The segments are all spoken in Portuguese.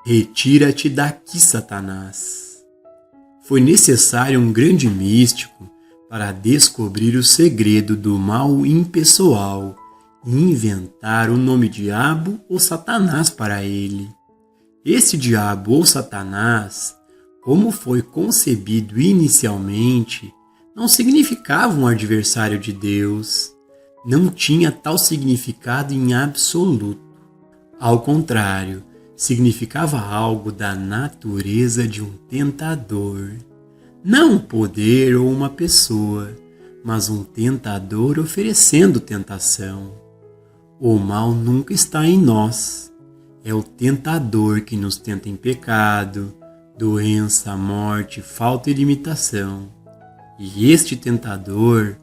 Retira-te daqui, Satanás. Foi necessário um grande místico para descobrir o segredo do mal impessoal e inventar o nome diabo ou Satanás para ele. Esse diabo ou Satanás, como foi concebido inicialmente, não significava um adversário de Deus. Não tinha tal significado em absoluto. Ao contrário, significava algo da natureza de um tentador. Não um poder ou uma pessoa, mas um tentador oferecendo tentação. O mal nunca está em nós. É o tentador que nos tenta em pecado, doença, morte, falta e limitação. E este tentador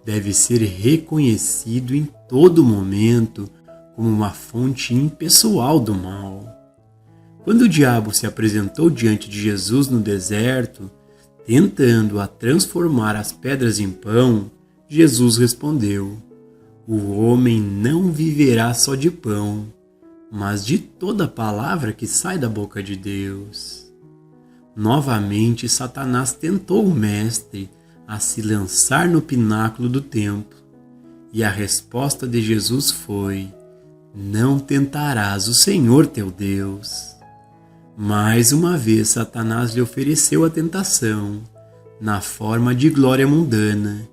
deve ser reconhecido em todo momento como uma fonte impessoal do mal. Quando o diabo se apresentou diante de Jesus no deserto, tentando-a transformar as pedras em pão, Jesus respondeu: "O homem não viverá só de pão, mas de toda palavra que sai da boca de Deus." Novamente, Satanás tentou o Mestre a se lançar no pináculo do templo, e a resposta de Jesus foi: "Não tentarás o Senhor teu Deus." Mais uma vez, Satanás lhe ofereceu a tentação, na forma de glória mundana,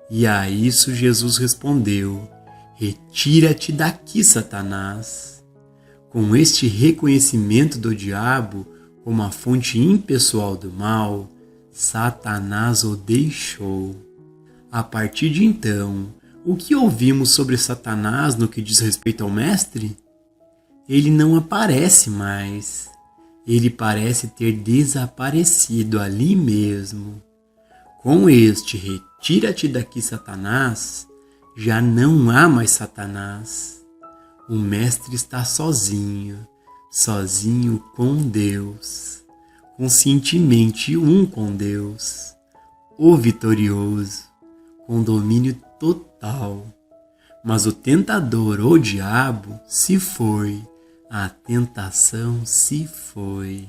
e a isso Jesus respondeu: "Retira-te daqui, Satanás." Com este reconhecimento do diabo como a fonte impessoal do mal, Satanás o deixou. A partir de então, o que ouvimos sobre Satanás no que diz respeito ao Mestre? Ele não aparece mais. Ele parece ter desaparecido ali mesmo. Com este "retira-te daqui, Satanás", já não há mais Satanás. O Mestre está sozinho com Deus, conscientemente um com Deus, o vitorioso, com domínio total. Mas o tentador, o diabo, se foi. A tentação se foi.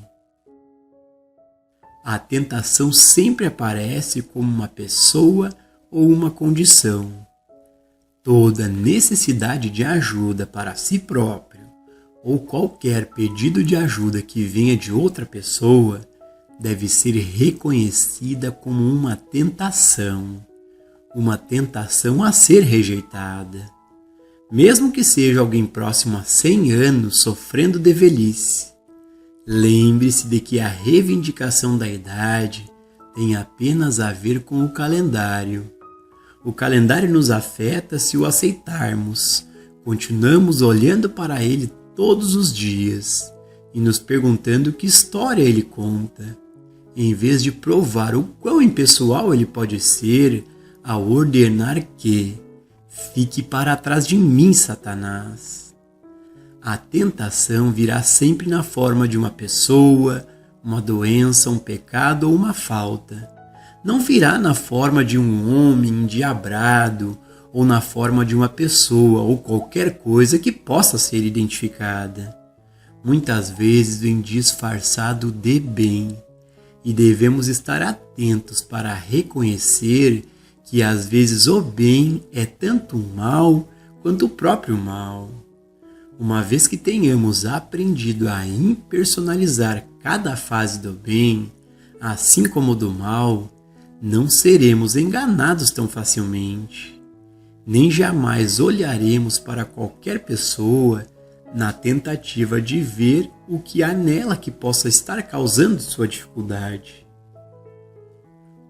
A tentação sempre aparece como uma pessoa ou uma condição. Toda necessidade de ajuda para si próprio ou qualquer pedido de ajuda que venha de outra pessoa deve ser reconhecida como uma tentação a ser rejeitada. Mesmo que seja alguém próximo a 100 anos sofrendo de velhice, lembre-se de que a reivindicação da idade tem apenas a ver com o calendário. O calendário nos afeta se o aceitarmos. Continuamos olhando para ele todos os dias e nos perguntando que história ele conta, em vez de provar o quão impessoal ele pode ser ao ordenar que "Fique para trás de mim, Satanás." A tentação virá sempre na forma de uma pessoa, uma doença, um pecado ou uma falta. Não virá na forma de um homem endiabrado ou na forma de uma pessoa ou qualquer coisa que possa ser identificada. Muitas vezes vem disfarçado de bem, e devemos estar atentos para reconhecer que às vezes o bem é tanto o mal quanto o próprio mal. Uma vez que tenhamos aprendido a impersonalizar cada fase do bem, assim como do mal, não seremos enganados tão facilmente. Nem jamais olharemos para qualquer pessoa na tentativa de ver o que há nela que possa estar causando sua dificuldade.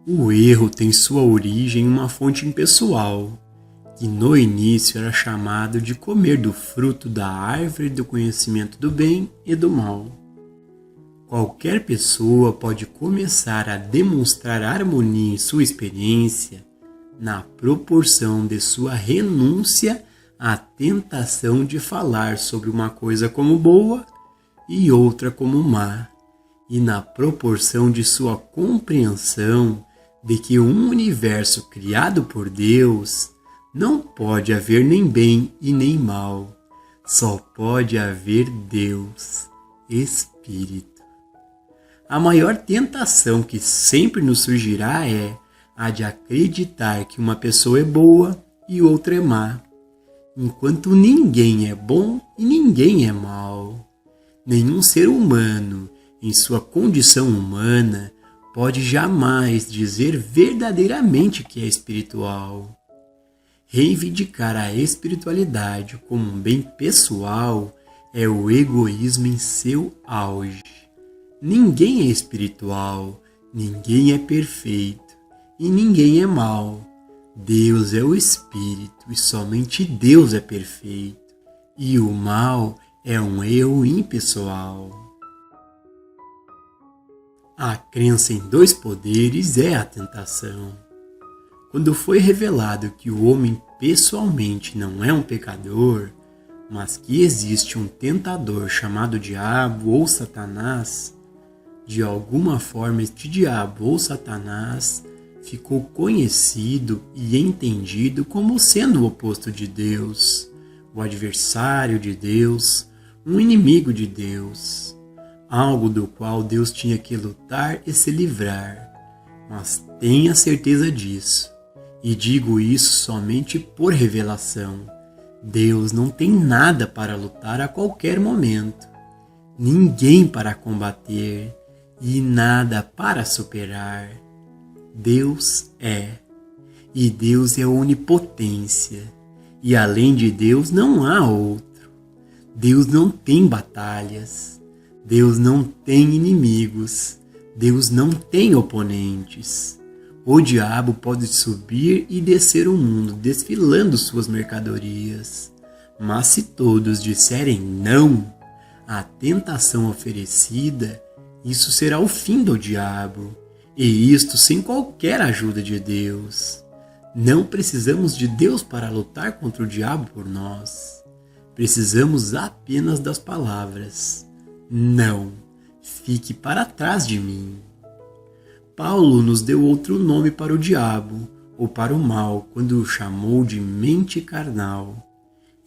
O erro tem sua origem em uma fonte impessoal, que no início era chamado de comer do fruto da árvore do conhecimento do bem e do mal. Qualquer pessoa pode começar a demonstrar harmonia em sua experiência na proporção de sua renúncia à tentação de falar sobre uma coisa como boa e outra como má, e na proporção de sua compreensão de que um universo criado por Deus não pode haver nem bem e nem mal, só pode haver Deus, espírito. A maior tentação que sempre nos surgirá é a de acreditar que uma pessoa é boa e outra é má, enquanto ninguém é bom e ninguém é mau. Nenhum ser humano, em sua condição humana, pode jamais dizer verdadeiramente que é espiritual. Reivindicar a espiritualidade como um bem pessoal é o egoísmo em seu auge. Ninguém é espiritual, ninguém é perfeito e ninguém é mau. Deus é o Espírito e somente Deus é perfeito. E o mal é um eu impessoal. A crença em dois poderes é a tentação. Quando foi revelado que o homem pessoalmente não é um pecador, mas que existe um tentador chamado diabo ou Satanás, de alguma forma este diabo ou Satanás ficou conhecido e entendido como sendo o oposto de Deus, o adversário de Deus, um inimigo de Deus, algo do qual Deus tinha que lutar e se livrar. Mas tenha certeza disso, e digo isso somente por revelação. Deus não tem nada para lutar a qualquer momento, ninguém para combater e nada para superar. Deus é, e Deus é onipotência, e além de Deus não há outro. Deus não tem batalhas, Deus não tem inimigos, Deus não tem oponentes. O diabo pode subir e descer o mundo desfilando suas mercadorias, mas se todos disserem não à tentação oferecida, isso será o fim do diabo. E isto sem qualquer ajuda de Deus. Não precisamos de Deus para lutar contra o diabo por nós. Precisamos apenas das palavras: não, fique para trás de mim. Paulo nos deu outro nome para o diabo, ou para o mal, quando o chamou de mente carnal.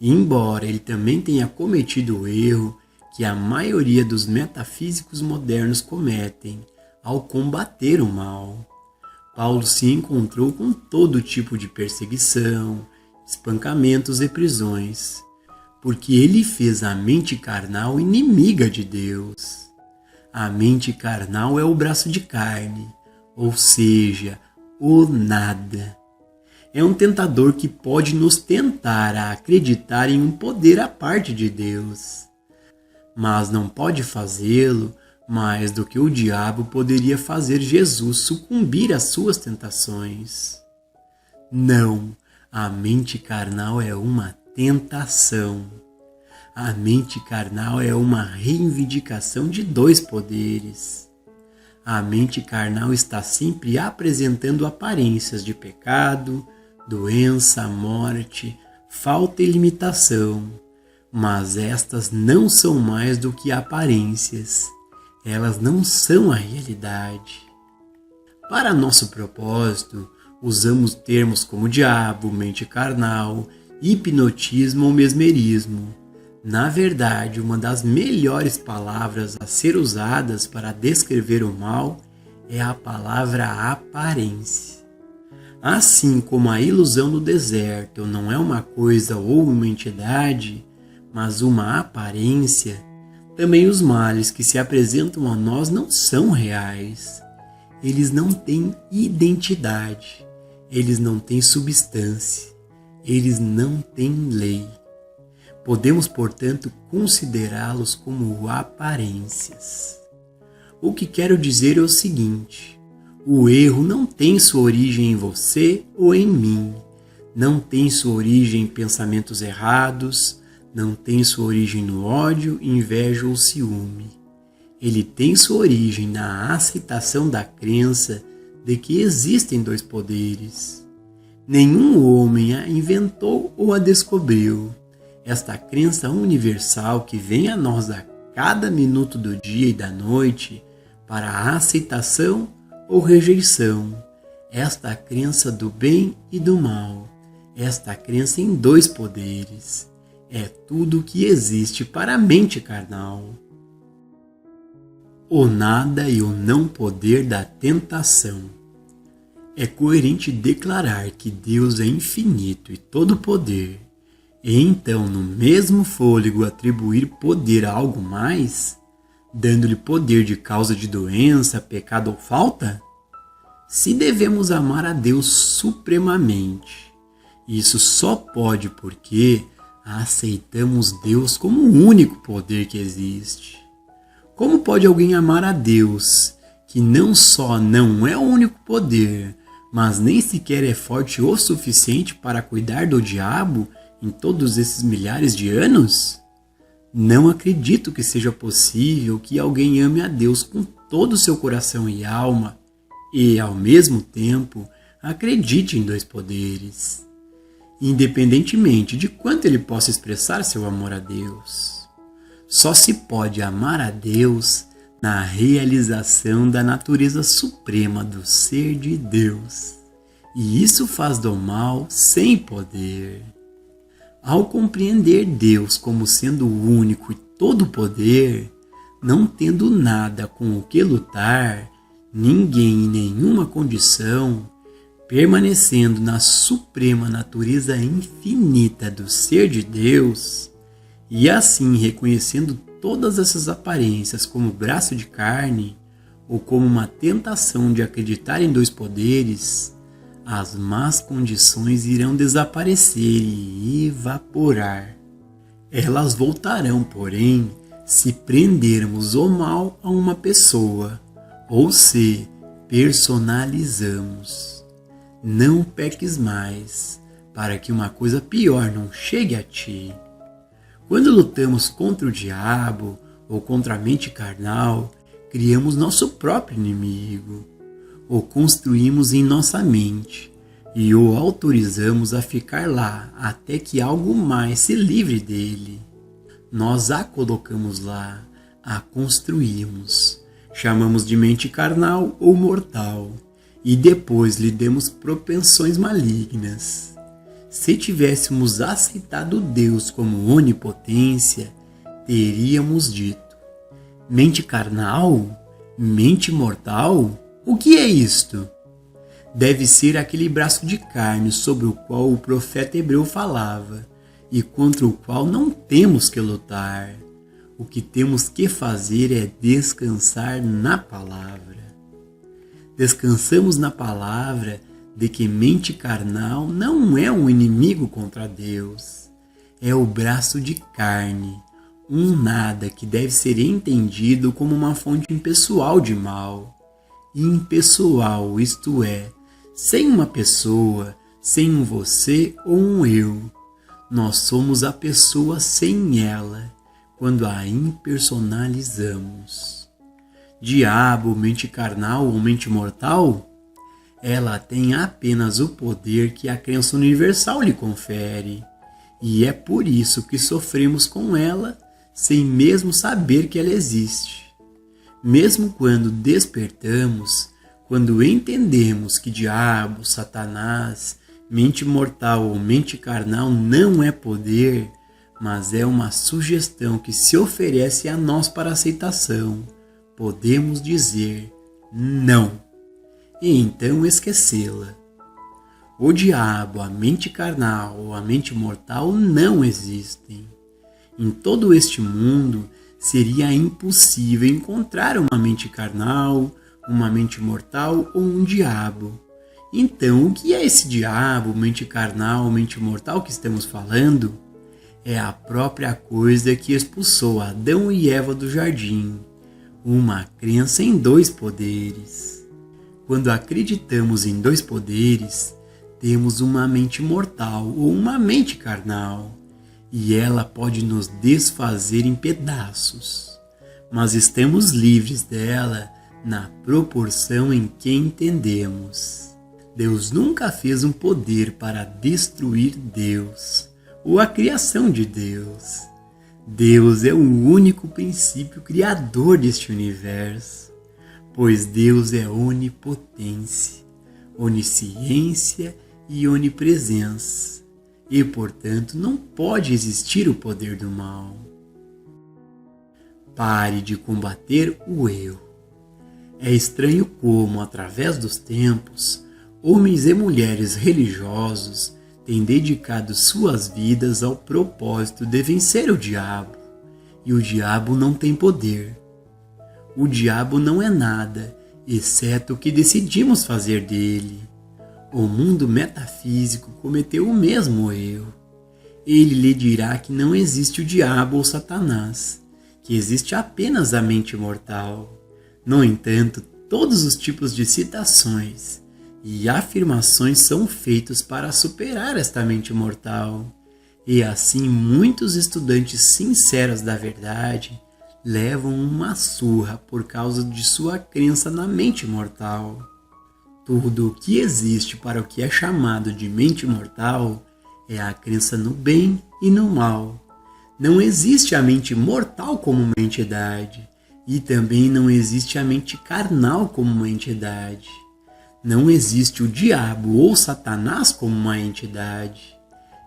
E embora ele também tenha cometido o erro que a maioria dos metafísicos modernos cometem, ao combater o mal, Paulo se encontrou com todo tipo de perseguição, espancamentos e prisões, porque ele fez a mente carnal inimiga de Deus. A mente carnal é o braço de carne, ou seja, o nada. É um tentador que pode nos tentar a acreditar em um poder à parte de Deus, mas não pode fazê-lo mais do que o diabo poderia fazer Jesus sucumbir às suas tentações. Não, a mente carnal é uma tentação. A mente carnal é uma reivindicação de dois poderes. A mente carnal está sempre apresentando aparências de pecado, doença, morte, falta e limitação, mas estas não são mais do que aparências. Elas não são a realidade. Para nosso propósito, usamos termos como diabo, mente carnal, hipnotismo ou mesmerismo. Na verdade, uma das melhores palavras a ser usadas para descrever o mal é a palavra aparência. Assim como a ilusão no deserto não é uma coisa ou uma entidade, mas uma aparência, também os males que se apresentam a nós não são reais. Eles não têm identidade, eles não têm substância, eles não têm lei. Podemos, portanto, considerá-los como aparências. O que quero dizer é o seguinte: o erro não tem sua origem em você ou em mim, não tem sua origem em pensamentos errados, não tem sua origem no ódio, inveja ou ciúme. Ele tem sua origem na aceitação da crença de que existem dois poderes. Nenhum homem a inventou ou a descobriu. Esta crença universal que vem a nós a cada minuto do dia e da noite para a aceitação ou rejeição. Esta crença do bem e do mal. Esta crença em dois poderes. É tudo o que existe para a mente carnal. o nada e o não poder da tentação. É coerente declarar que Deus é infinito e todo poder, e então no mesmo fôlego atribuir poder a algo mais, dando-lhe poder de causa de doença, pecado ou falta? Se devemos amar a Deus supremamente, isso só pode porque aceitamos Deus como o único poder que existe. Como pode alguém amar a Deus, que não só não é o único poder, mas nem sequer é forte o suficiente para cuidar do diabo em todos esses milhares de anos? Não acredito que seja possível que alguém ame a Deus com todo o seu coração e alma e, ao mesmo tempo, acredite em dois poderes, independentemente de quanto ele possa expressar seu amor a Deus. Só se pode amar a Deus na realização da natureza suprema do ser de Deus. E isso faz do mal sem poder. Ao compreender Deus como sendo o único e todo poder, não tendo nada com o que lutar, ninguém em nenhuma condição, permanecendo na suprema natureza infinita do ser de Deus, e assim reconhecendo todas essas aparências como braço de carne ou como uma tentação de acreditar em dois poderes, as más condições irão desaparecer e evaporar. Elas voltarão, porém, se prendermos o mal a uma pessoa ou se personalizamos. Não peques mais, para que uma coisa pior não chegue a ti. Quando lutamos contra o diabo ou contra a mente carnal, criamos nosso próprio inimigo. O construímos em nossa mente e o autorizamos a ficar lá até que algo mais se livre dele. Nós a colocamos lá, a construímos, chamamos de mente carnal ou mortal e depois lhe demos propensões malignas. Se tivéssemos aceitado Deus como onipotência, teríamos dito: mente carnal? Mente mortal? O que é isto? Deve ser aquele braço de carne sobre o qual o profeta hebreu falava e contra o qual não temos que lutar. O que temos que fazer é descansar na palavra. Descansamos na palavra de que mente carnal não é um inimigo contra Deus. É o braço de carne, um nada que deve ser entendido como uma fonte impessoal de mal. Impessoal, isto é, sem uma pessoa, sem um você ou um eu. Nós somos a pessoa sem ela, quando a impersonalizamos. Diabo, mente carnal ou mente mortal? Ela tem apenas o poder que a crença universal lhe confere, e é por isso que sofremos com ela, sem mesmo saber que ela existe. Mesmo quando despertamos, quando entendemos que diabo, Satanás, mente mortal ou mente carnal não é poder, mas é uma sugestão que se oferece a nós para aceitação, podemos dizer não, e então esquecê-la. O diabo, a mente carnal ou a mente mortal não existem. Em todo este mundo, seria impossível encontrar uma mente carnal, uma mente mortal ou um diabo. Então, o que é esse diabo, mente carnal ou mente mortal que estamos falando? É a própria coisa que expulsou Adão e Eva do jardim, uma crença em dois poderes. Quando acreditamos em dois poderes, temos uma mente mortal ou uma mente carnal, e ela pode nos desfazer em pedaços, mas estamos livres dela na proporção em que entendemos. Deus nunca fez um poder para destruir Deus ou a criação de Deus. Deus é o único princípio criador deste universo, pois Deus é onipotência, onisciência e onipresença, e portanto não pode existir o poder do mal. Pare de combater o eu. É estranho como, através dos tempos, homens e mulheres religiosos têm dedicado suas vidas ao propósito de vencer o diabo. E o diabo não tem poder. O diabo não é nada, exceto o que decidimos fazer dele. O mundo metafísico cometeu o mesmo erro. Ele lhe dirá que não existe o diabo ou Satanás, que existe apenas a mente mortal. No entanto, todos os tipos de citações e afirmações são feitos para superar esta mente mortal. E assim muitos estudantes sinceros da verdade levam uma surra por causa de sua crença na mente mortal. Tudo o que existe para o que é chamado de mente mortal é a crença no bem e no mal. Não existe a mente mortal como uma entidade, e também não existe a mente carnal como uma entidade. Não existe o diabo ou Satanás como uma entidade.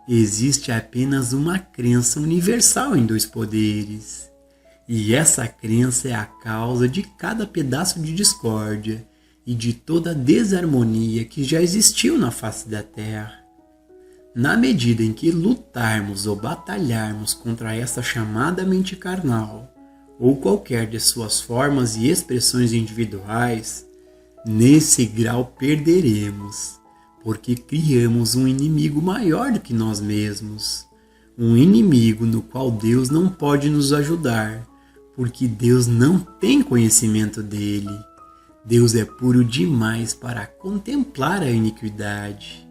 Existe apenas uma crença universal em dois poderes. E essa crença é a causa de cada pedaço de discórdia e de toda a desarmonia que já existiu na face da Terra. Na medida em que lutarmos ou batalharmos contra essa chamada mente carnal, ou qualquer de suas formas e expressões individuais, nesse grau perderemos, porque criamos um inimigo maior do que nós mesmos, um inimigo no qual Deus não pode nos ajudar, porque Deus não tem conhecimento dele. Deus é puro demais para contemplar a iniquidade.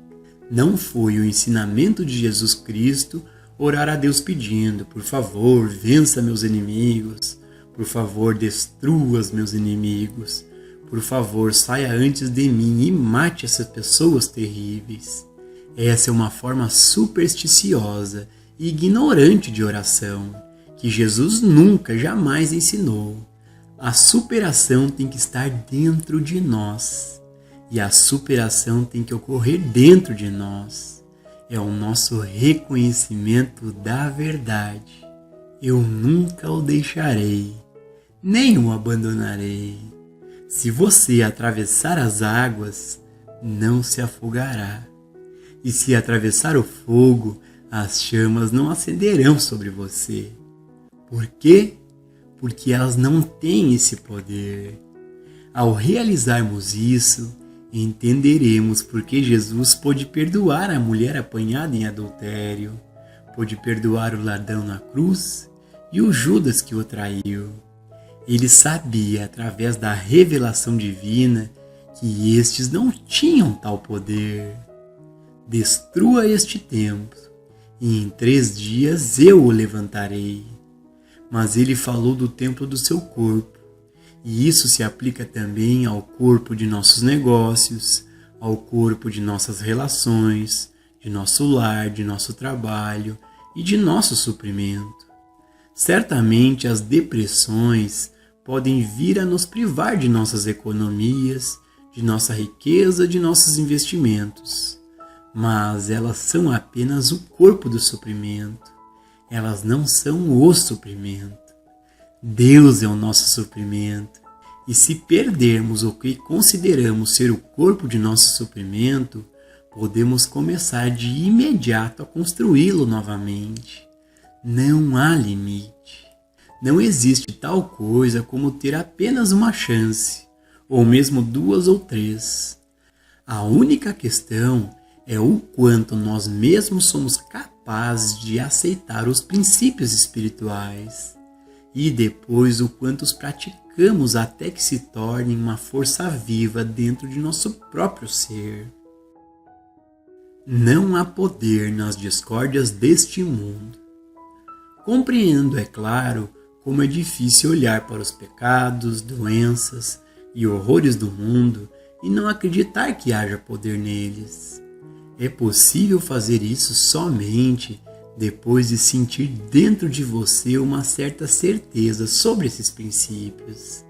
Não foi o ensinamento de Jesus Cristo orar a Deus pedindo: por favor, vença meus inimigos, por favor, destrua os meus inimigos, por favor, saia antes de mim e mate essas pessoas terríveis. Essa é uma forma supersticiosa e ignorante de oração, que Jesus nunca, jamais ensinou. A superação tem que estar dentro de nós. E a superação tem que ocorrer dentro de nós. É o nosso reconhecimento da verdade. Eu nunca o deixarei, nem o abandonarei. Se você atravessar as águas, não se afogará. E se atravessar o fogo, as chamas não acenderão sobre você. Por quê? Porque elas não têm esse poder. Ao realizarmos isso, entenderemos porque Jesus pôde perdoar a mulher apanhada em adultério, pôde perdoar o ladrão na cruz e o Judas que o traiu. Ele sabia, através da revelação divina, que estes não tinham tal poder. Destrua este templo, e em 3 dias eu o levantarei. Mas ele falou do templo do seu corpo, e isso se aplica também ao corpo de nossos negócios, ao corpo de nossas relações, de nosso lar, de nosso trabalho e de nosso suprimento. Certamente as depressões podem vir a nos privar de nossas economias, de nossa riqueza, de nossos investimentos, mas elas são apenas o corpo do suprimento. Elas não são o suprimento. Deus é o nosso suprimento. E se perdermos o que consideramos ser o corpo de nosso suprimento, podemos começar de imediato a construí-lo novamente. Não há limite. Não existe tal coisa como ter apenas uma chance, ou mesmo 2 ou 3. A única questão é o quanto nós mesmos somos capazes de aceitar os princípios espirituais e depois o quanto os praticamos até que se tornem uma força viva dentro de nosso próprio ser. Não há poder nas discórdias deste mundo. Compreendo, é claro, como é difícil olhar para os pecados, doenças e horrores do mundo e não acreditar que haja poder neles. É possível fazer isso somente depois de sentir dentro de você uma certa certeza sobre esses princípios,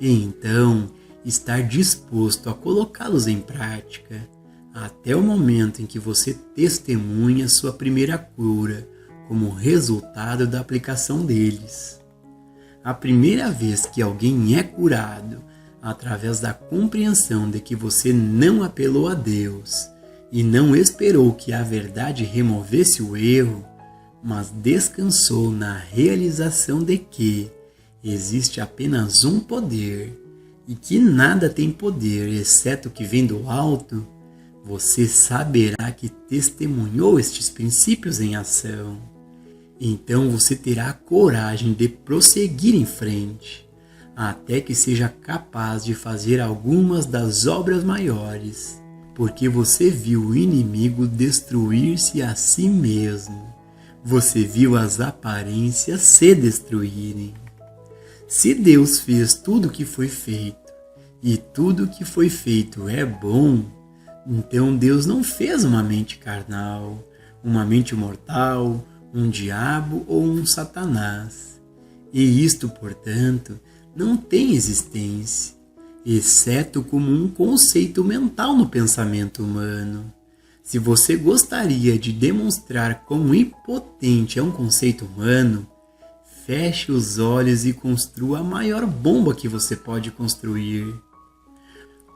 e então estar disposto a colocá-los em prática, até o momento em que você testemunha sua primeira cura como resultado da aplicação deles. A primeira vez que alguém é curado através da compreensão de que você não apelou a Deus e não esperou que a verdade removesse o erro, mas descansou na realização de que existe apenas um poder e que nada tem poder exceto o que vem do alto, você saberá que testemunhou estes princípios em ação. Então você terá a coragem de prosseguir em frente, até que seja capaz de fazer algumas das obras maiores, porque você viu o inimigo destruir-se a si mesmo. Você viu as aparências se destruírem. Se Deus fez tudo o que foi feito, e tudo o que foi feito é bom, então Deus não fez uma mente carnal, uma mente mortal, um diabo ou um satanás. E isto, portanto, não tem existência, exceto como um conceito mental no pensamento humano. Se você gostaria de demonstrar quão impotente é um conceito humano, feche os olhos e construa a maior bomba que você pode construir.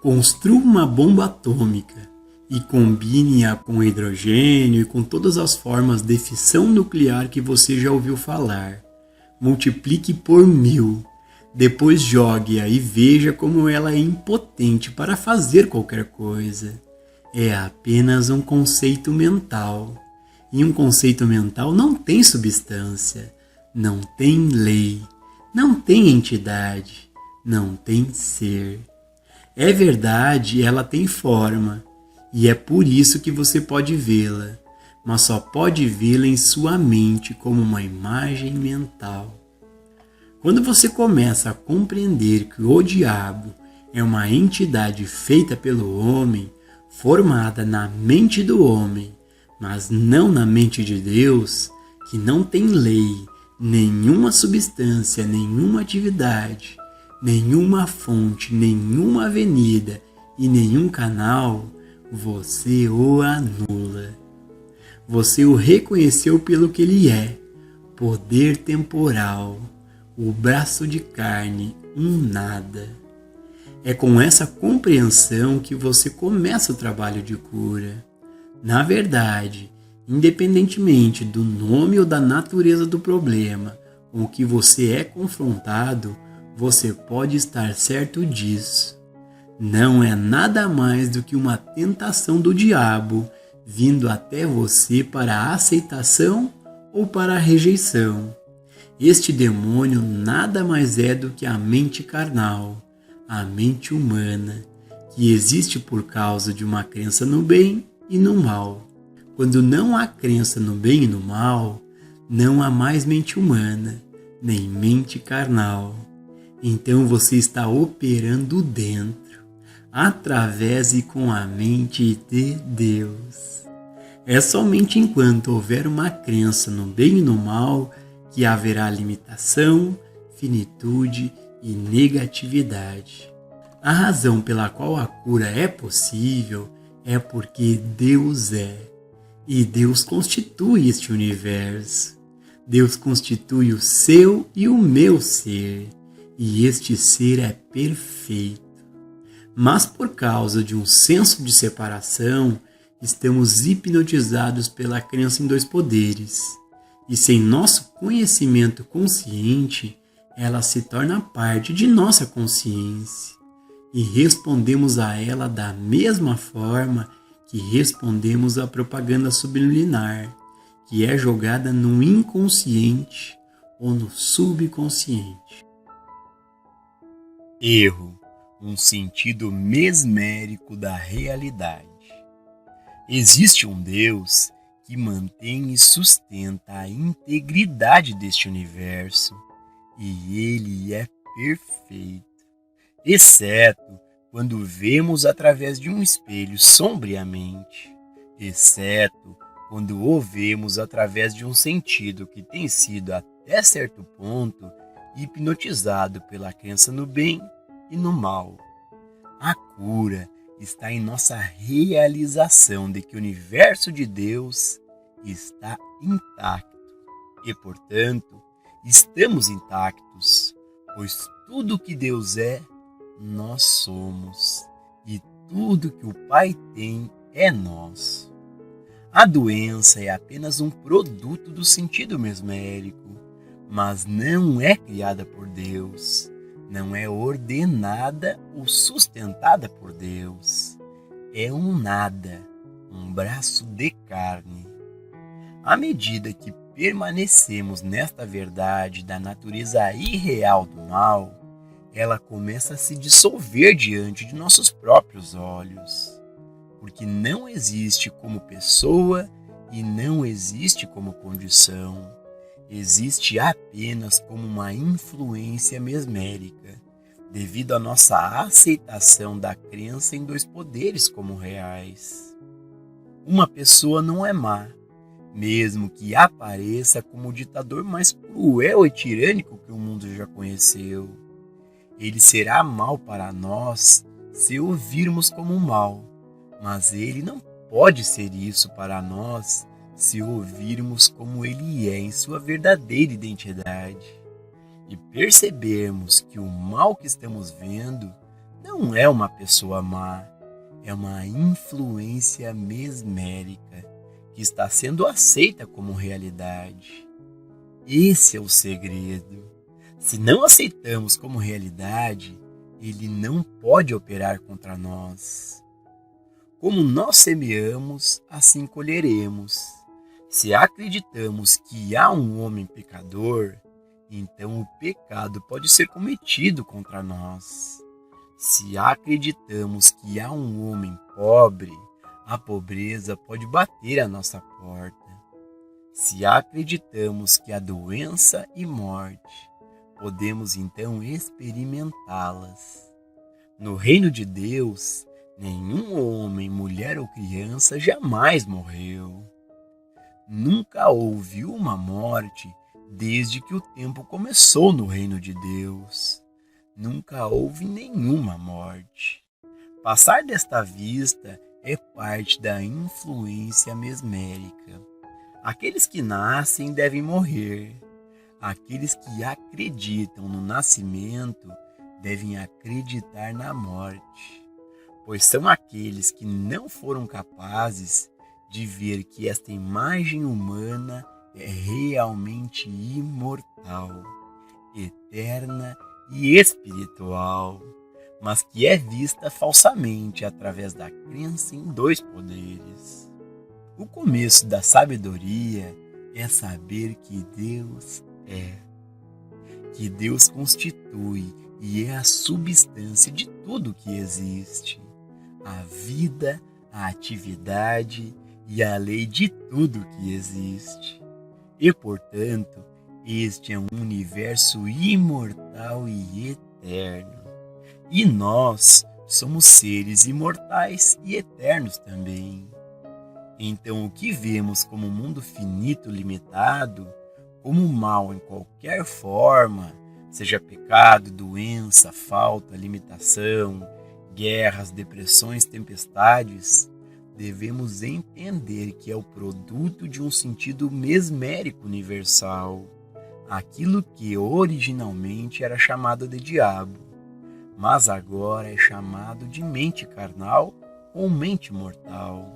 Construa uma bomba atômica e combine-a com hidrogênio e com todas as formas de fissão nuclear que você já ouviu falar. Multiplique por 1000. Depois jogue-a e veja como ela é impotente para fazer qualquer coisa. É apenas um conceito mental. E um conceito mental não tem substância, não tem lei, não tem entidade, não tem ser. É verdade, ela tem forma, e é por isso que você pode vê-la, mas só pode vê-la em sua mente como uma imagem mental. Quando você começa a compreender que o diabo é uma entidade feita pelo homem, formada na mente do homem, mas não na mente de Deus, que não tem lei, nenhuma substância, nenhuma atividade, nenhuma fonte, nenhuma avenida e nenhum canal, você o anula. Você o reconheceu pelo que ele é, poder temporal, o braço de carne, um nada. É com essa compreensão que você começa o trabalho de cura. Na verdade, independentemente do nome ou da natureza do problema com que você é confrontado, você pode estar certo disso. Não é nada mais do que uma tentação do diabo vindo até você para a aceitação ou para a rejeição. Este demônio nada mais é do que a mente carnal, a mente humana, que existe por causa de uma crença no bem e no mal. Quando não há crença no bem e no mal, não há mais mente humana, nem mente carnal. Então você está operando dentro, através e com a mente de Deus. É somente enquanto houver uma crença no bem e no mal que haverá limitação, finitude e negatividade. A razão pela qual a cura é possível é porque Deus é. E Deus constitui este universo. Deus constitui o seu e o meu ser. E este ser é perfeito. Mas por causa de um senso de separação, estamos hipnotizados pela crença em dois poderes. E sem nosso conhecimento consciente, ela se torna parte de nossa consciência. E respondemos a ela da mesma forma que respondemos à propaganda subliminar, que é jogada no inconsciente ou no subconsciente. Erro, um sentido mesmérico da realidade. Existe um Deus que mantém e sustenta a integridade deste universo, e ele é perfeito, exceto quando vemos através de um espelho sombriamente, exceto quando o vemos através de um sentido que tem sido até certo ponto hipnotizado pela crença no bem e no mal. A cura está em nossa realização de que o universo de Deus está intacto e, portanto, estamos intactos. pois tudo que Deus é, nós somos, e tudo que o Pai tem é nosso. A doença é apenas um produto do sentido mesmérico, mas não é criada por Deus, não é ordenada ou sustentada por Deus. É um nada, um braço de carne. À medida que permanecemos nesta verdade da natureza irreal do mal, ela começa a se dissolver diante de nossos próprios olhos, porque não existe como pessoa e não existe como condição, existe apenas como uma influência mesmérica, devido à nossa aceitação da crença em dois poderes como reais. Uma pessoa não é má, mesmo que apareça como o ditador mais cruel e tirânico que o mundo já conheceu. Ele será mal para nós se o virmos como mal, mas ele não pode ser isso para nós se o ouvirmos como ele é em sua verdadeira identidade. E percebermos que o mal que estamos vendo não é uma pessoa má, é uma influência mesmérica que está sendo aceita como realidade. Esse é o segredo. Se não aceitamos como realidade, ele não pode operar contra nós. Como nós semeamos, assim colheremos. Se acreditamos que há um homem pecador, então o pecado pode ser cometido contra nós. Se acreditamos que há um homem pobre, a pobreza pode bater à nossa porta. Se acreditamos que há doença e morte, podemos então experimentá-las. No reino de Deus, nenhum homem, mulher ou criança jamais morreu. Nunca houve uma morte desde que o tempo começou no reino de Deus. Nunca houve nenhuma morte. Passar desta vista é parte da influência mesmérica. Aqueles que nascem devem morrer. Aqueles que acreditam no nascimento devem acreditar na morte, pois são aqueles que não foram capazes de ver que esta imagem humana é realmente imortal, eterna e espiritual, mas que é vista falsamente através da crença em dois poderes. O começo da sabedoria é saber que Deus é, que Deus constitui e é a substância de tudo que existe, a vida, a atividade e a lei de tudo que existe. E, portanto, este é um universo imortal e eterno. E nós somos seres imortais e eternos também. Então, o que vemos como mundo finito limitado, como mal em qualquer forma, seja pecado, doença, falta, limitação, guerras, depressões, tempestades, devemos entender que é o produto de um sentido mesmérico universal, aquilo que originalmente era chamado de diabo, mas agora é chamado de mente carnal ou mente mortal,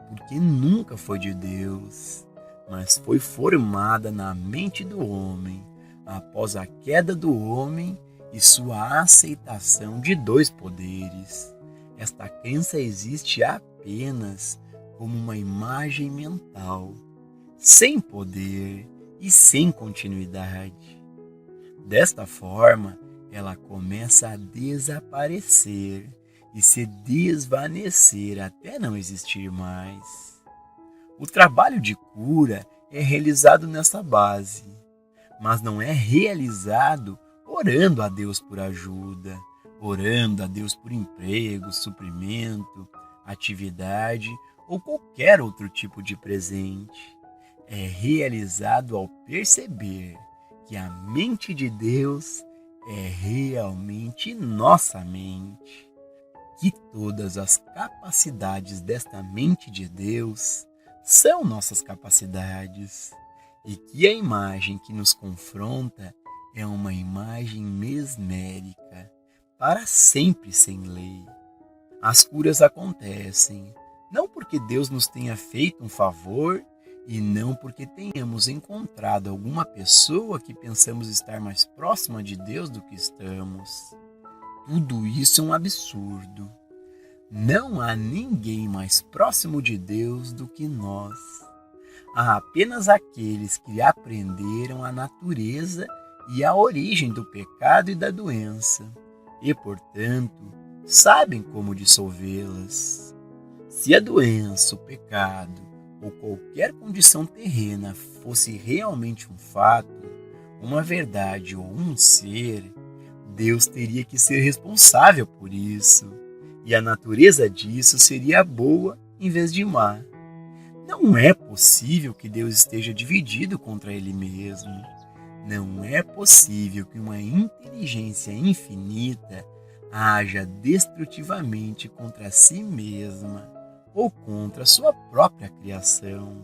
porque nunca foi de Deus, mas foi formada na mente do homem, após a queda do homem e sua aceitação de dois poderes. Esta crença existe apenas como uma imagem mental, sem poder e sem continuidade. Desta forma, ela começa a desaparecer e se desvanecer até não existir mais. O trabalho de cura é realizado nessa base, mas não é realizado orando a Deus por ajuda, orando a Deus por emprego, suprimento, atividade ou qualquer outro tipo de presente. É realizado ao perceber que a mente de Deus é realmente nossa mente, que todas as capacidades desta mente de Deus são nossas capacidades e que a imagem que nos confronta é uma imagem mesmérica, para sempre sem lei. As curas acontecem, não porque Deus nos tenha feito um favor e não porque tenhamos encontrado alguma pessoa que pensamos estar mais próxima de Deus do que estamos. Tudo isso é um absurdo. Não há ninguém mais próximo de Deus do que nós. Há apenas aqueles que aprenderam a natureza e a origem do pecado e da doença, e, portanto, sabem como dissolvê-las. Se a doença, o pecado ou qualquer condição terrena fosse realmente um fato, uma verdade ou um ser, Deus teria que ser responsável por isso, e a natureza disso seria boa em vez de má. Não é possível que Deus esteja dividido contra Ele mesmo. Não é possível que uma inteligência infinita haja destrutivamente contra si mesma ou contra sua própria criação.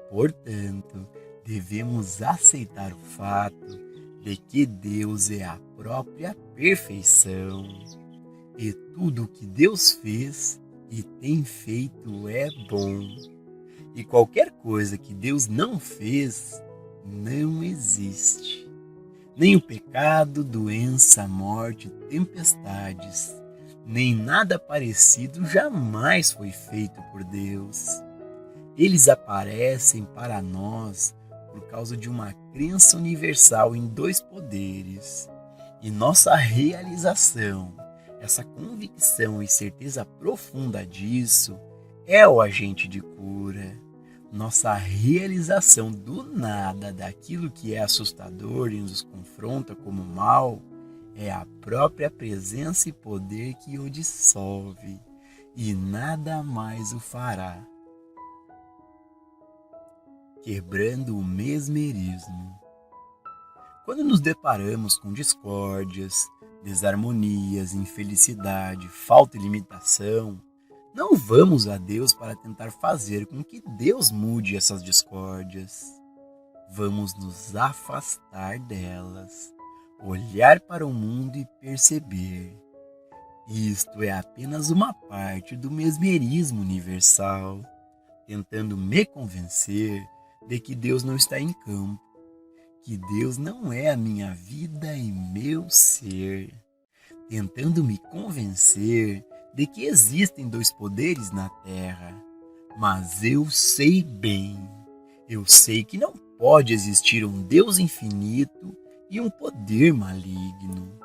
Portanto, devemos aceitar o fato de que Deus é a própria perfeição. E tudo o que Deus fez e tem feito é bom. E qualquer coisa que Deus não fez não existe. Nem o pecado, doença, morte, tempestades, nem nada parecido jamais foi feito por Deus. Eles aparecem para nós por causa de uma crença universal em dois poderes. E nossa realização, essa convicção e certeza profunda disso, é o agente de cura. Nossa realização do nada daquilo que é assustador e nos confronta como mal é a própria presença e poder que o dissolve, e nada mais o fará. Quebrando o mesmerismo. Quando nos deparamos com discórdias, desarmonias, infelicidade, falta e limitação, não vamos a Deus para tentar fazer com que Deus mude essas discórdias. Vamos nos afastar delas, olhar para o mundo e perceber. Isto é apenas uma parte do mesmerismo universal, tentando me convencer de que Deus não está em campo, que Deus não é a minha vida e meu ser, tentando me convencer de que existem dois poderes na Terra, mas eu sei bem, eu sei que não pode existir um Deus infinito e um poder maligno.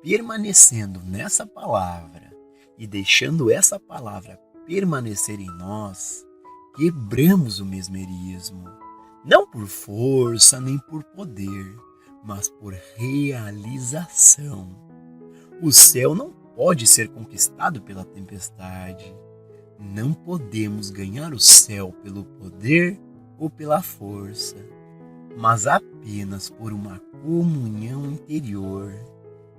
Permanecendo nessa palavra e deixando essa palavra permanecer em nós, quebramos o mesmerismo, não por força nem por poder, mas por realização. O céu não pode ser conquistado pela tempestade. Não podemos ganhar o céu pelo poder ou pela força, mas apenas por uma comunhão interior,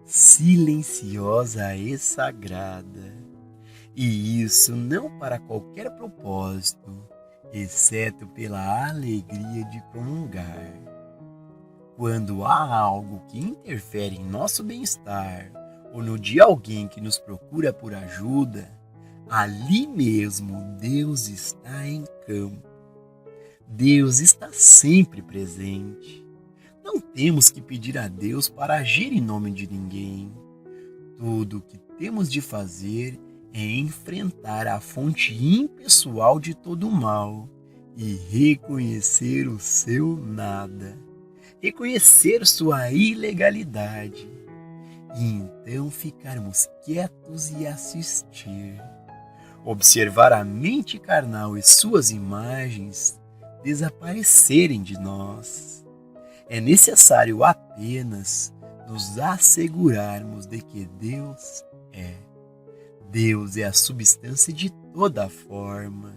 silenciosa e sagrada. E isso não para qualquer propósito, exceto pela alegria de comungar. Quando há algo que interfere em nosso bem-estar, ou no de alguém que nos procura por ajuda, ali mesmo Deus está em campo. Deus está sempre presente. Não temos que pedir a Deus para agir em nome de ninguém. Tudo o que temos de fazer é enfrentar a fonte impessoal de todo o mal e reconhecer o seu nada, reconhecer sua ilegalidade, e então ficarmos quietos e assistir, observar a mente carnal e suas imagens desaparecerem de nós. É necessário apenas nos assegurarmos de que Deus é. Deus é a substância de toda forma,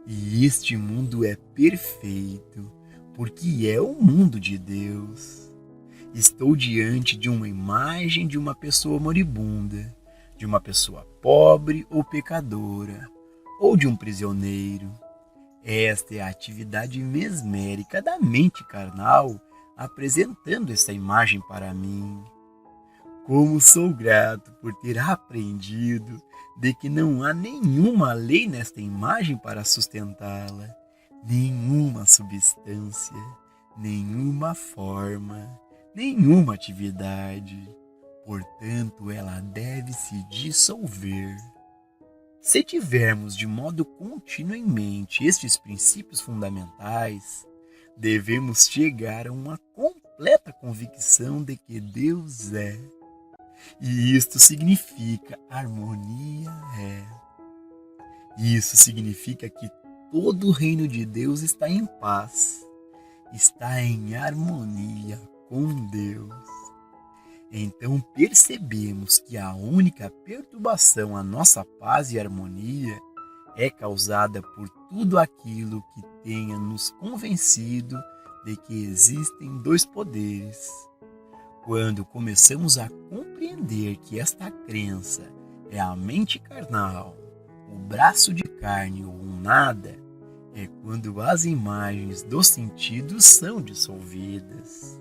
e este mundo é perfeito, porque é o mundo de Deus. Estou diante de uma imagem de uma pessoa moribunda, de uma pessoa pobre ou pecadora, ou de um prisioneiro. Esta é a atividade mesmérica da mente carnal apresentando essa imagem para mim. Como sou grato por ter aprendido de que não há nenhuma lei nesta imagem para sustentá-la, nenhuma substância, nenhuma forma, nenhuma atividade. Portanto, ela deve se dissolver. Se tivermos de modo contínuo em mente estes princípios fundamentais, devemos chegar a uma completa convicção de que Deus é. E isto significa harmonia é. Isso significa que todo o reino de Deus está em paz, está em harmonia com Deus. Então percebemos que a única perturbação à nossa paz e harmonia é causada por tudo aquilo que tenha nos convencido de que existem dois poderes. Quando começamos a compreender que esta crença é a mente carnal, o braço de carne ou um nada, é quando as imagens dos sentidos são dissolvidas.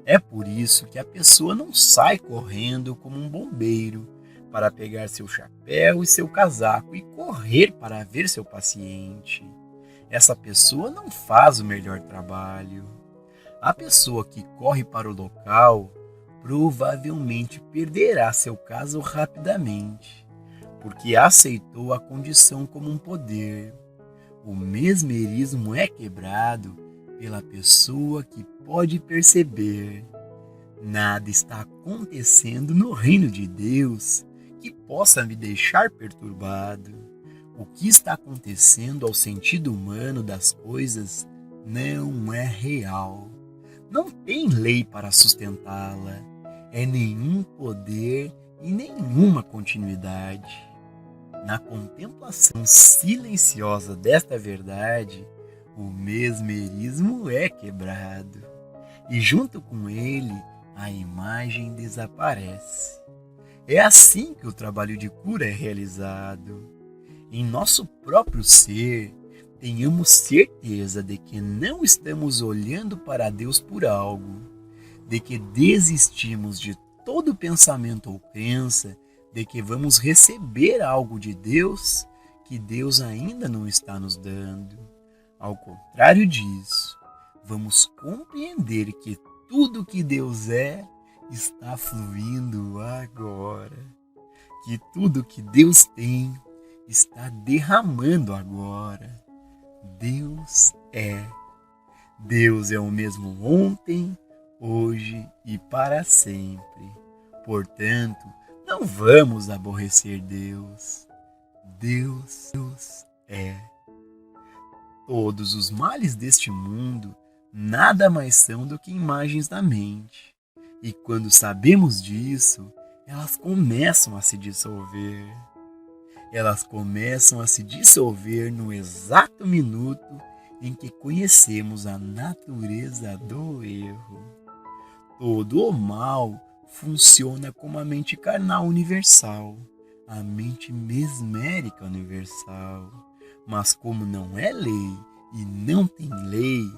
É por isso que a pessoa não sai correndo como um bombeiro para pegar seu chapéu e seu casaco e correr para ver seu paciente. Essa pessoa não faz o melhor trabalho. A pessoa que corre para o local provavelmente perderá seu caso rapidamente, porque aceitou a condição como um poder. O mesmerismo é quebrado pela pessoa que pode perceber. Nada está acontecendo no reino de Deus que possa me deixar perturbado. O que está acontecendo ao sentido humano das coisas não é real. Não tem lei para sustentá-la. É nenhum poder e nenhuma continuidade. Na contemplação silenciosa desta verdade, o mesmerismo é quebrado, e junto com ele a imagem desaparece. É assim que o trabalho de cura é realizado. Em nosso próprio ser, tenhamos certeza de que não estamos olhando para Deus por algo, de que desistimos de todo pensamento ou crença de que vamos receber algo de Deus que Deus ainda não está nos dando. Ao contrário disso, vamos compreender que tudo que Deus é está fluindo agora, que tudo que Deus tem está derramando agora. Deus é. Deus é o mesmo ontem, hoje e para sempre. Portanto, não vamos aborrecer Deus. Deus é. Todos os males deste mundo nada mais são do que imagens da mente. E quando sabemos disso, elas começam a se dissolver. Elas começam a se dissolver no exato minuto em que conhecemos a natureza do erro. Todo o mal funciona como a mente carnal universal, a mente mesmérica universal. Mas como não é lei e não tem lei,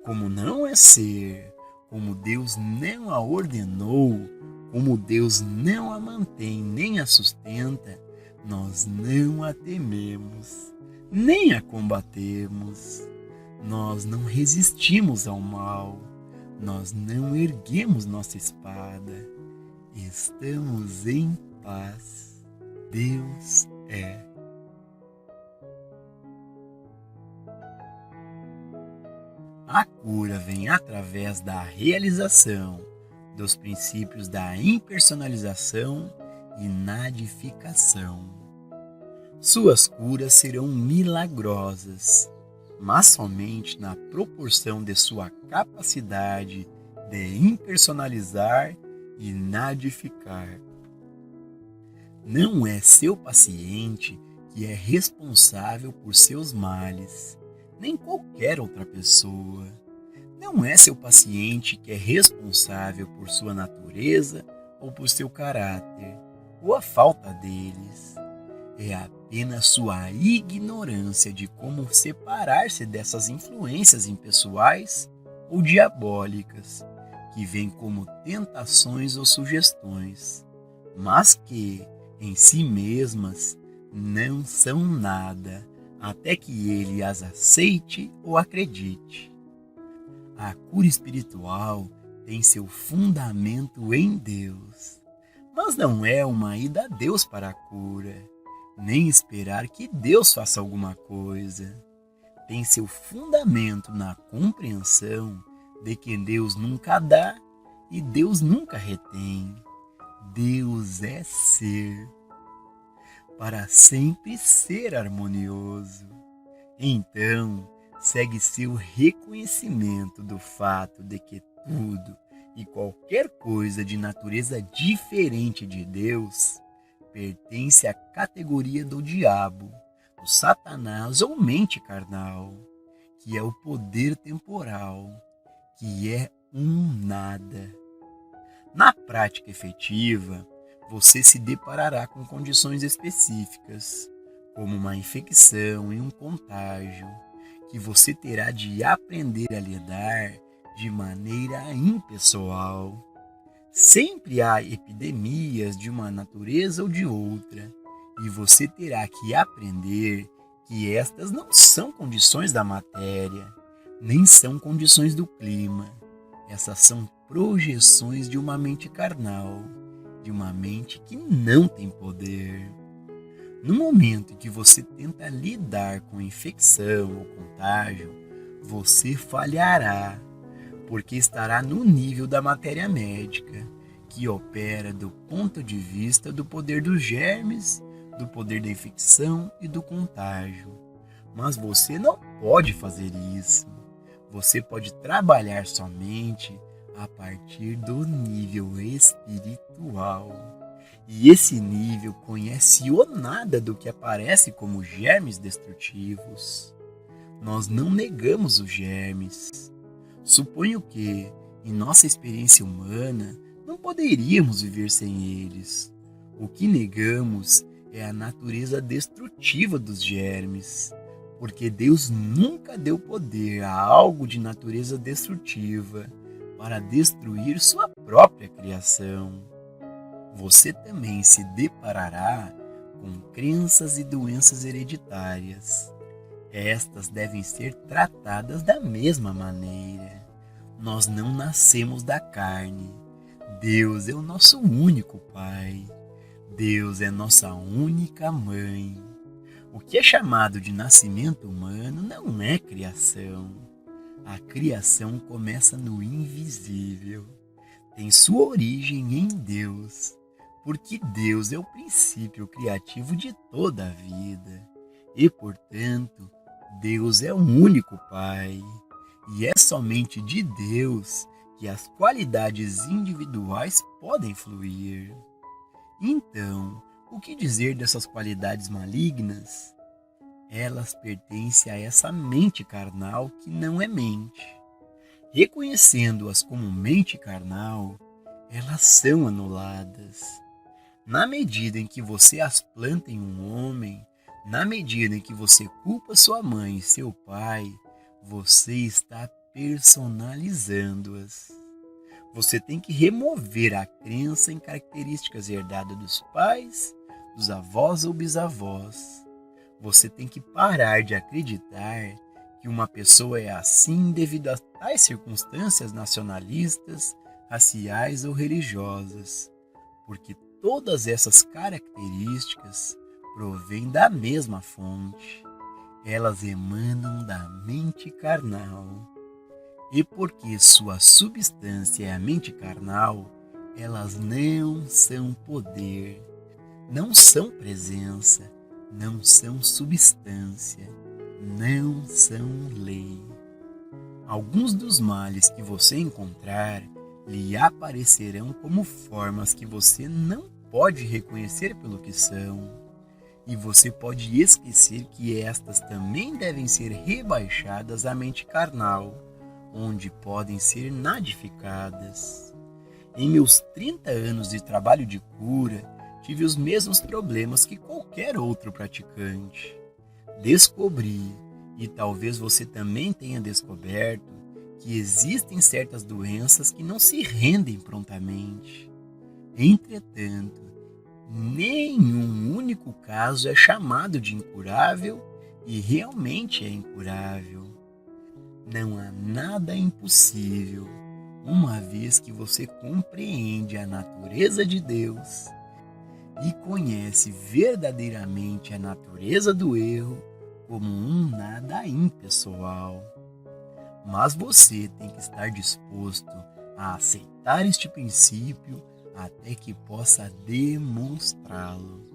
como não é ser, como Deus não a ordenou, como Deus não a mantém nem a sustenta, nós não a tememos, nem a combatemos. Nós não resistimos ao mal, nós não erguemos nossa espada. Estamos em paz. Deus é. A cura vem através da realização dos princípios da impersonalização e nadificação. Suas curas serão milagrosas, mas somente na proporção de sua capacidade de impersonalizar e nadificar. Não é seu paciente que é responsável por seus males, nem qualquer outra pessoa. Não é seu paciente que é responsável por sua natureza ou por seu caráter, ou a falta deles. É apenas sua ignorância de como separar-se dessas influências impessoais ou diabólicas, que vêm como tentações ou sugestões, mas que, em si mesmas, não são nada, até que ele as aceite ou acredite. A cura espiritual tem seu fundamento em Deus, mas não é uma ida a Deus para a cura, nem esperar que Deus faça alguma coisa. Tem seu fundamento na compreensão de que Deus nunca dá e Deus nunca retém. Deus é ser, para sempre ser harmonioso. Então, segue seu reconhecimento do fato de que tudo e qualquer coisa de natureza diferente de Deus pertence à categoria do diabo, do Satanás ou mente carnal, que é o poder temporal, que é um nada. Na prática efetiva, você se deparará com condições específicas, como uma infecção e um contágio, que você terá de aprender a lidar de maneira impessoal. Sempre há epidemias de uma natureza ou de outra, e você terá que aprender que estas não são condições da matéria, nem são condições do clima. Essas são projeções de uma mente carnal, de uma mente que não tem poder. No momento em que você tenta lidar com infecção ou contágio, você falhará, porque estará no nível da matéria médica, que opera do ponto de vista do poder dos germes, do poder da infecção e do contágio. Mas você não pode fazer isso. Você pode trabalhar somente a partir do nível espiritual. E esse nível conhece o nada do que aparece como germes destrutivos. Nós não negamos os germes. Suponho que, em nossa experiência humana, não poderíamos viver sem eles. O que negamos é a natureza destrutiva dos germes, porque Deus nunca deu poder a algo de natureza destrutiva para destruir sua própria criação. Você também se deparará com crenças e doenças hereditárias. Estas devem ser tratadas da mesma maneira. Nós não nascemos da carne. Deus é o nosso único Pai. Deus é nossa única Mãe. O que é chamado de nascimento humano não é criação. A criação começa no invisível. Tem sua origem em Deus, porque Deus é o princípio criativo de toda a vida. E, portanto, Deus é o único Pai. E é somente de Deus que as qualidades individuais podem fluir. Então, o que dizer dessas qualidades malignas? Elas pertencem a essa mente carnal que não é mente. Reconhecendo-as como mente carnal, elas são anuladas. Na medida em que você as planta em um homem, na medida em que você culpa sua mãe e seu pai, você está personalizando-as. Você tem que remover a crença em características herdadas dos pais, dos avós ou bisavós. Você tem que parar de acreditar que uma pessoa é assim devido a tais circunstâncias nacionalistas, raciais ou religiosas, porque todas essas características provêm da mesma fonte. Elas emanam da mente carnal. E porque sua substância é a mente carnal, elas não são poder, não são presença, não são substância, não são lei. Alguns dos males que você encontrar lhe aparecerão como formas que você não pode reconhecer pelo que são. E você pode esquecer que estas também devem ser rebaixadas à mente carnal, onde podem ser nadificadas. Em meus 30 anos de trabalho de cura, tive os mesmos problemas que qualquer outro praticante. Descobri, e talvez você também tenha descoberto, que existem certas doenças que não se rendem prontamente. Entretanto, nenhum único caso é chamado de incurável e realmente é incurável. Não há nada impossível, uma vez que você compreende a natureza de Deus e conhece verdadeiramente a natureza do erro como um nada impessoal. Mas você tem que estar disposto a aceitar este princípio até que possa demonstrá-lo.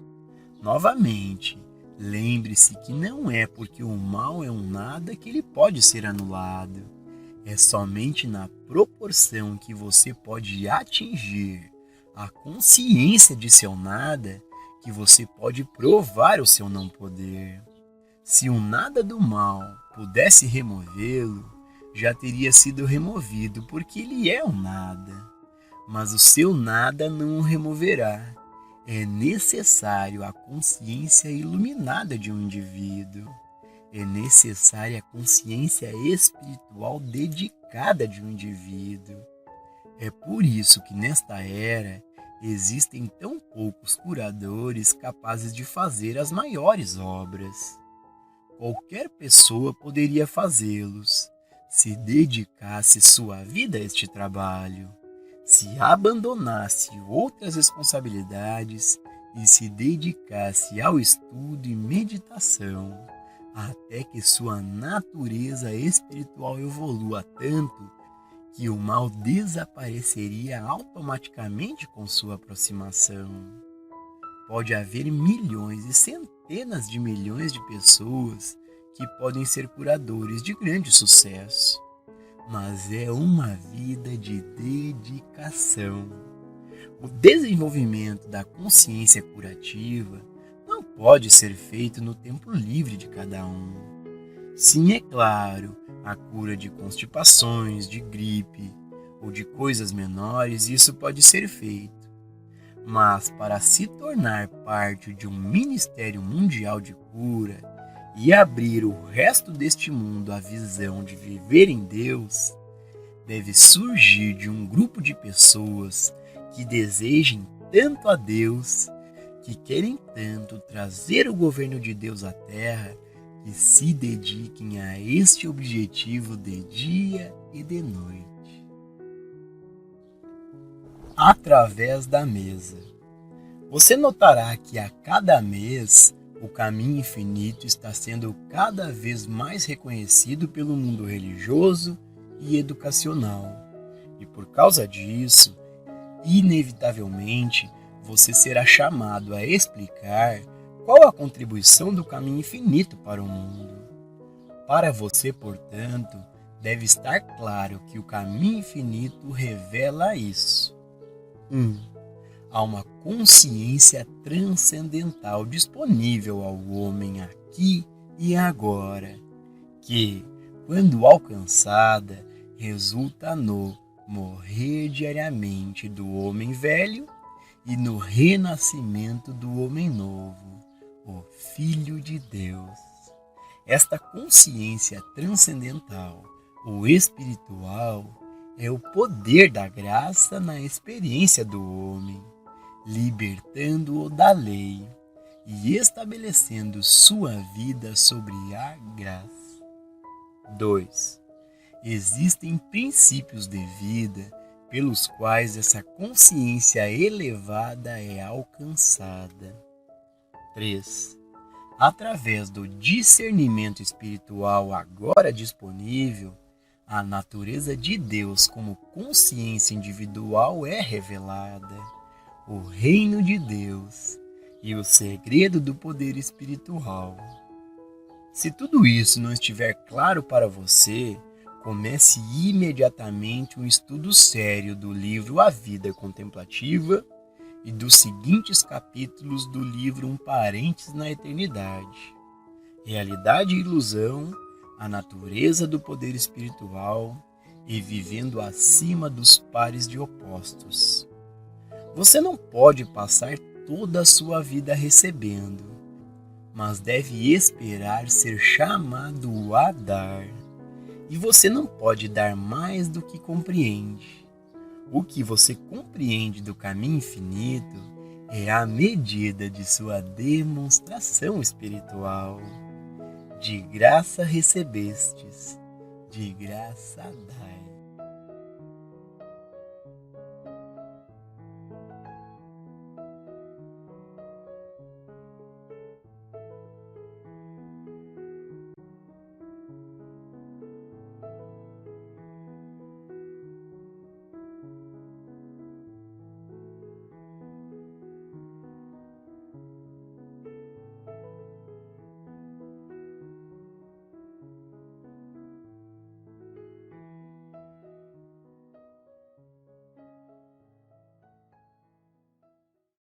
Novamente, lembre-se que não é porque o mal é um nada que ele pode ser anulado. É somente na proporção que você pode atingir a consciência de seu nada que você pode provar o seu não poder. Se o nada do mal pudesse removê-lo, já teria sido removido, porque ele é um nada. Mas o seu nada não o removerá. É necessário a consciência iluminada de um indivíduo. É necessária a consciência espiritual dedicada de um indivíduo. É por isso que nesta era existem tão poucos curadores capazes de fazer as maiores obras. Qualquer pessoa poderia fazê-los, se dedicasse sua vida a este trabalho, se abandonasse outras responsabilidades e se dedicasse ao estudo e meditação, até que sua natureza espiritual evolua tanto que o mal desapareceria automaticamente com sua aproximação. Pode haver milhões e centenas de milhões de pessoas que podem ser curadores de grande sucesso, mas é uma vida de dedicação. O desenvolvimento da consciência curativa não pode ser feito no tempo livre de cada um. Sim, é claro, a cura de constipações, de gripe ou de coisas menores, isso pode ser feito. Mas para se tornar parte de um ministério mundial de cura e abrir o resto deste mundo à visão de viver em Deus, deve surgir de um grupo de pessoas que desejem tanto a Deus, que querem tanto trazer o governo de Deus à Terra, que se dediquem a este objetivo de dia e de noite. Através da mesa. Você notará que a cada mês o caminho infinito está sendo cada vez mais reconhecido pelo mundo religioso e educacional. E por causa disso, inevitavelmente, você será chamado a explicar qual a contribuição do caminho infinito para o mundo. Para você, portanto, deve estar claro que o caminho infinito revela isso. 1. Há uma consciência transcendental disponível ao homem aqui e agora, que, quando alcançada, resulta no morrer diariamente do homem velho e no renascimento do homem novo, o Filho de Deus. Esta consciência transcendental, ou espiritual, é o poder da graça na experiência do homem, libertando-o da lei e estabelecendo sua vida sobre a graça. 2. Existem princípios de vida pelos quais essa consciência elevada é alcançada. 3. Através do discernimento espiritual agora disponível, a natureza de Deus como consciência individual é revelada, o reino de Deus e o segredo do poder espiritual. Se tudo isso não estiver claro para você, comece imediatamente um estudo sério do livro A Vida Contemplativa e dos seguintes capítulos do livro Um Parênteses na Eternidade. Realidade e ilusão, a natureza do poder espiritual e vivendo acima dos pares de opostos. Você não pode passar toda a sua vida recebendo, mas deve esperar ser chamado a dar. e você não pode dar mais do que compreende. O que você compreende do caminho infinito é a medida de sua demonstração espiritual. De graça recebestes, de graça dai.